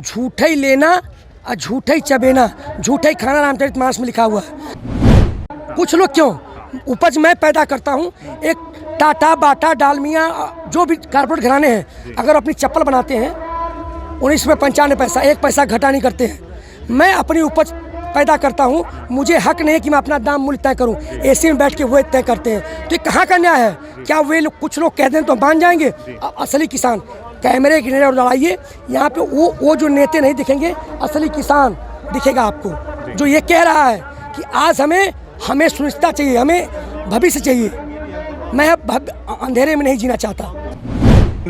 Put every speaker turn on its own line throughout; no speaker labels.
झूठा ही लेना और झूठा ही चबेना, झूठा ही खाना रामचरितमानस में लिखा हुआ है। कुछ लोग क्यों, उपज मैं पैदा करता हूँ, एक टाटा बाटा डालमिया जो भी कारपोरेट घराने हैं अगर अपनी चप्पल बनाते हैं 1995 पैसा, 1 पैसा घटा नहीं करते हैं। मैं अपनी उपज पैदा करता हूँ, मुझे हक नहीं है कि मैं अपना दाम मूल्य तय करूँ। एसी में बैठ के वो तय करते हैं, तो ये कहाँ का न्याय है? क्या वे लोग, कुछ लोग कह दें तो मान जाएंगे? असली किसान कैमरे की नज़र लगाइए, यहाँ पे वो जो नेता नहीं दिखेंगे, असली किसान दिखेगा आपको, जो ये कह रहा है कि आज हमें सुनिश्चितता चाहिए, हमें भविष्य चाहिए। मैं अब अंधेरे में नहीं जीना चाहता।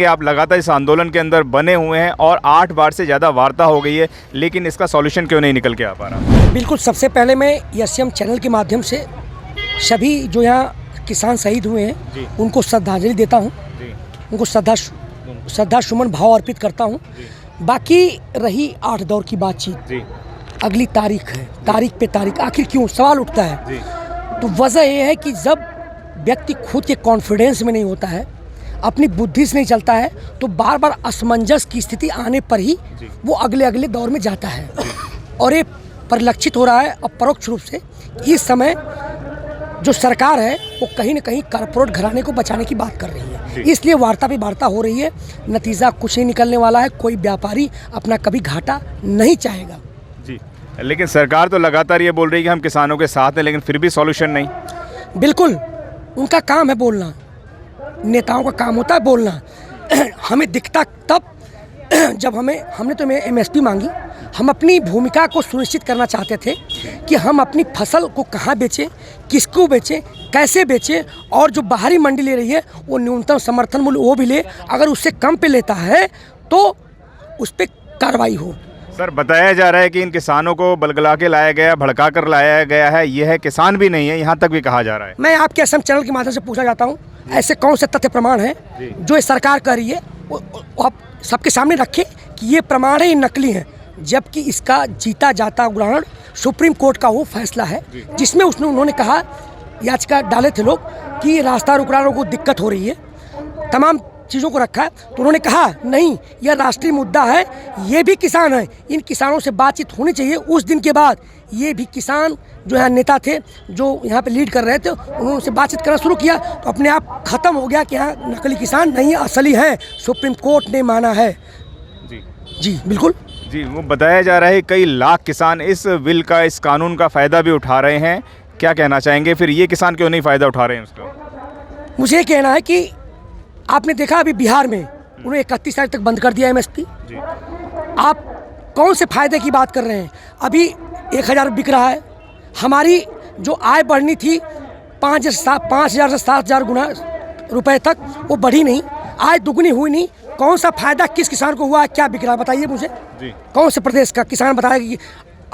आप लगातार इस आंदोलन के अंदर बने हुए हैं और 8 बार से ज़्यादा वार्ता हो गई है, लेकिन इसका सॉल्यूशन क्यों नहीं निकल के आ पा रहा?
बिल्कुल, सबसे पहले मैं एसएम चैनल के माध्यम से सभी जो यहाँ किसान शहीद हुए हैं उनको श्रद्धांजलि देता हूँ, उनको श्रद्धा सुमन भाव अर्पित करता हूँ। बाकी रही 8 दौर की बातचीत, अगली तारीख है, तारीख पे तारीख, आखिर क्यों सवाल उठता है? तो वजह यह है कि जब व्यक्ति खुद के कॉन्फिडेंस में नहीं होता है, अपनी बुद्धि से नहीं चलता है, तो बार बार असमंजस की स्थिति आने पर ही वो अगले दौर में जाता है। और ये परिलक्षित हो रहा है अपरोक्ष रूप से, इस समय जो सरकार है वो कहीं न कहीं कारपोरेट घराने को बचाने की बात कर रही है, इसलिए वार्ता पे वार्ता हो रही है। नतीजा कुछ नहीं निकलने वाला है, कोई व्यापारी अपना कभी घाटा नहीं चाहेगा।
जी, लेकिन सरकार तो लगातार ये बोल रही है कि हम किसानों के साथ हैं, लेकिन फिर भी सॉल्यूशन नहीं।
बिल्कुल, उनका काम है बोलना, नेताओं का काम होता है बोलना। हमें दिखता तब जब हमने तो एमएसपी मांगी, हम अपनी भूमिका को सुनिश्चित करना चाहते थे कि हम अपनी फसल को कहाँ बेचें, किसको बेचें, कैसे बेचें, और जो बाहरी मंडी ले रही है वो न्यूनतम समर्थन मूल्य वो भी ले, अगर उससे कम पे लेता है तो उस पर कार्रवाई हो।
सर, बताया जा रहा है कि इन किसानों को बलगला के लाया गया, भड़का कर लाया गया है, यह है किसान भी नहीं है, यहाँ तक भी कहा जा रहा है।
मैं आपके असम चैनल के माध्यम से पूछना चाहता हूँ, ऐसे कौन से तथ्य प्रमाण हैं जो ये सरकार कर रही है, वो आप सबके सामने रखें कि ये प्रमाण है, ये नकली है, जबकि इसका जीता जाता उदाहरण सुप्रीम कोर्ट का वो फैसला है जिसमें उन्होंने कहा, याचिका डाले थे लोग कि रास्ता रुकरानों को दिक्कत हो रही है, तमाम चीज़ों को रखा है, तो उन्होंने कहा नहीं, यह राष्ट्रीय मुद्दा है, ये भी किसान है, इन किसानों से बातचीत होनी चाहिए। उस दिन के बाद ये भी किसान जो यहाँ नेता थे, जो यहाँ पे लीड कर रहे थे, उन्होंने उनसे बातचीत करना शुरू किया, तो अपने आप खत्म हो गया कि यहाँ नकली किसान नहीं, असली है, सुप्रीम कोर्ट ने माना है। जी बिल्कुल
जी, वो बताया जा रहा है कई लाख किसान इस बिल का, इस कानून का फ़ायदा भी उठा रहे हैं, क्या कहना चाहेंगे? फिर ये किसान क्यों नहीं फ़ायदा उठा रहे हैं उसका?
मुझे ये कहना है कि आपने देखा अभी बिहार में उन्होंने 31 तारीख तक बंद कर दिया एमएसपी। आप कौन से फायदे की बात कर रहे हैं? अभी 1000 बिक रहा है, हमारी जो आय बढ़नी थी 5,000 से 7,000 गुना रुपए तक, वो बढ़ी नहीं, आय दुगनी हुई नहीं। कौन सा फायदा किस किसान को हुआ है? क्या बिक रहा है बताइए मुझे। कौन से प्रदेश का किसान बताएगा कि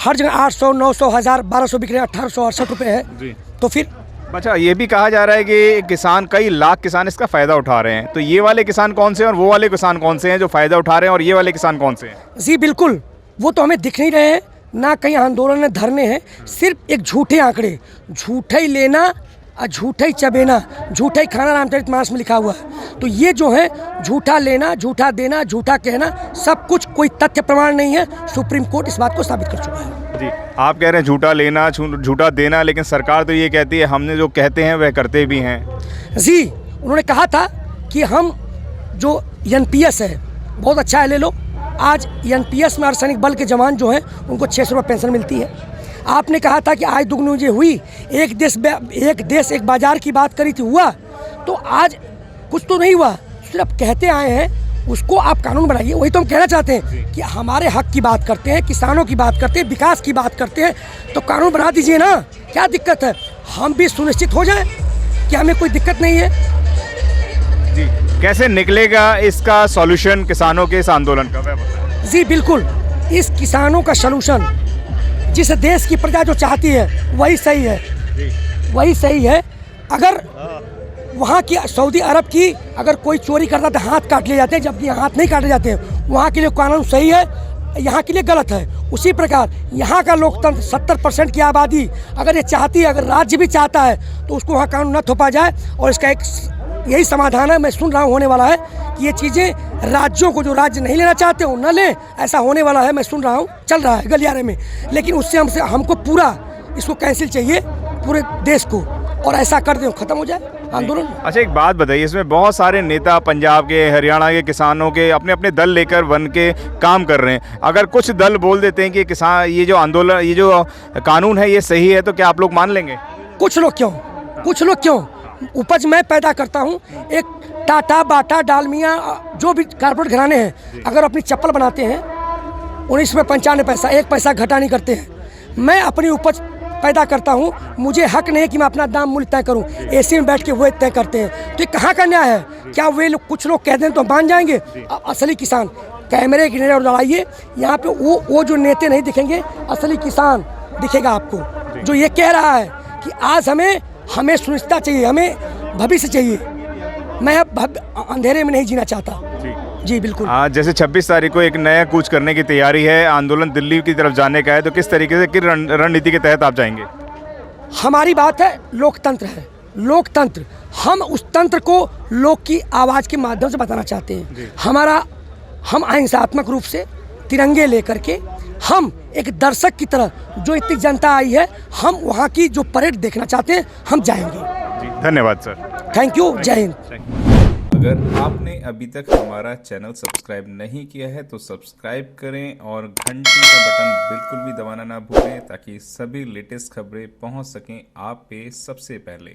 हर जगह 800, 900, 1000, 1200 बिक रहे हैं, 1868 रुपये है? तो फिर
अच्छा, ये भी कहा जा रहा है कि किसान, कई लाख किसान इसका फ़ायदा उठा रहे हैं, तो ये वाले किसान कौन से हैं और वो वाले किसान कौन से हैं जो फ़ायदा उठा रहे हैं, और ये वाले किसान कौन से हैं?
जी बिल्कुल, वो तो हमें दिख नहीं रहे हैं, ना कहीं आंदोलन में धरने हैं, सिर्फ एक झूठे आंकड़े, झूठा ही लेना और झूठा ही चबेना, झूठा ही खाना रामचरितमानस में लिखा हुआ है। तो ये जो है झूठा लेना, झूठा देना, झूठा कहना, सब कुछ कोई तथ्य प्रमाण नहीं है। सुप्रीम कोर्ट इस बात को साबित कर चुका है।
जी, आप कह रहे हैं झूठा लेना, झूठा देना, लेकिन सरकार तो ये कहती है हमने जो कहते हैं वह करते भी हैं।
जी, उन्होंने कहा था कि हम जो एनपीएस है बहुत अच्छा है, ले लो। आज एनपीएस में अर्धसैनिक बल के जवान जो हैं उनको 600 रुपये पेंशन मिलती है। आपने कहा था कि आय दुगनी हुई, एक देश एक बाजार की बात करी थी, हुआ? तो आज कुछ तो नहीं हुआ, सिर्फ कहते आए हैं, उसको आप कानून बनाइए। वही तो हम कहना चाहते हैं कि हमारे हक की बात करते हैं, किसानों की बात करते हैं, विकास की बात करते हैं, तो कानून बना दीजिए ना, क्या दिक्कत है? हम भी सुनिश्चित हो जाए कि हमें कोई दिक्कत नहीं है।
जी, कैसे निकलेगा इसका सॉल्यूशन किसानों के इस आंदोलन का?
जी बिल्कुल, इस किसानों का सॉल्यूशन जिस देश की प्रजा जो चाहती है वही सही है, वही सही है। अगर वहाँ की सऊदी अरब की अगर कोई चोरी करता तो हाथ काट लिए जाते हैं, जबकि हाथ नहीं काटे जाते हैं, वहाँ के लिए कानून सही है, यहाँ के लिए गलत है। उसी प्रकार यहाँ का लोकतंत्र 70% की आबादी अगर ये चाहती है, अगर राज्य भी चाहता है, तो उसको वहाँ कानून न थोपा जाए और इसका एक यही समाधान है, मैं सुन रहा हूँ होने वाला है कि ये चीज़ें राज्यों को, जो राज्य नहीं लेना चाहते हो न लें, ऐसा होने वाला है। मैं सुन रहा हूँ, चल रहा है गलियारे में, लेकिन उससे हमको पूरा इसको कैंसिल चाहिए पूरे देश को, और ऐसा कर दें खत्म हो जाए आंदोलन।
अच्छा, एक बात बताइए, इसमें बहुत सारे नेता पंजाब के, हरियाणा के किसानों के अपने अपने दल लेकर बन के काम कर रहे हैं। अगर कुछ दल बोल देते हैं कि किसान ये जो आंदोलन, ये जो कानून है ये सही है, तो क्या आप लोग मान लेंगे?
कुछ लोग क्यों, उपज मैं पैदा करता हूँ। एक टाटा, बाटा, डालमिया, जो भी कारपोरेट घराने हैं, अगर अपनी चप्पल बनाते हैं 1995 पैसा, 1 पैसा घटा नहीं करते हैं। मैं अपनी उपज पैदा करता हूँ, मुझे हक नहीं है कि मैं अपना दाम मूल्य तय करूँ। एसी में बैठ के वो तय करते हैं, तो ये कहाँ का न्याय है? क्या वे लोग, कुछ लोग कह दें तो मान जाएंगे? असली किसान कैमरे की नजर लड़ाइए, यहाँ पे वो जो नेता नहीं दिखेंगे, असली किसान दिखेगा आपको, जो ये कह रहा है कि आज हमें सुनिश्चितता चाहिए, हमें भविष्य चाहिए। मैं अब अंधेरे में नहीं जीना चाहता। जी बिल्कुल।
आज जैसे 26 तारीख को एक नया कूच करने की तैयारी है, आंदोलन दिल्ली की तरफ जाने का है, तो किस तरीके से, किस रणनीति के तहत आप जाएंगे?
हमारी बात है, लोकतंत्र है, लोकतंत्र। हम उस तंत्र को लोक की आवाज़ के माध्यम से बताना चाहते हैं। हम अहिंसात्मक रूप से तिरंगे लेकर के, हम एक दर्शक की तरह, जो इतनी जनता आई है, हम वहाँ की जो परेड देखना चाहते हैं, हम जाएंगे।
धन्यवाद सर।
थैंक यू, जय हिंद।
अगर आपने अभी तक हमारा चैनल सब्सक्राइब नहीं किया है तो सब्सक्राइब करें और घंटी का बटन बिल्कुल भी दबाना ना भूलें, ताकि सभी लेटेस्ट खबरें पहुंच सकें आप पे सबसे पहले।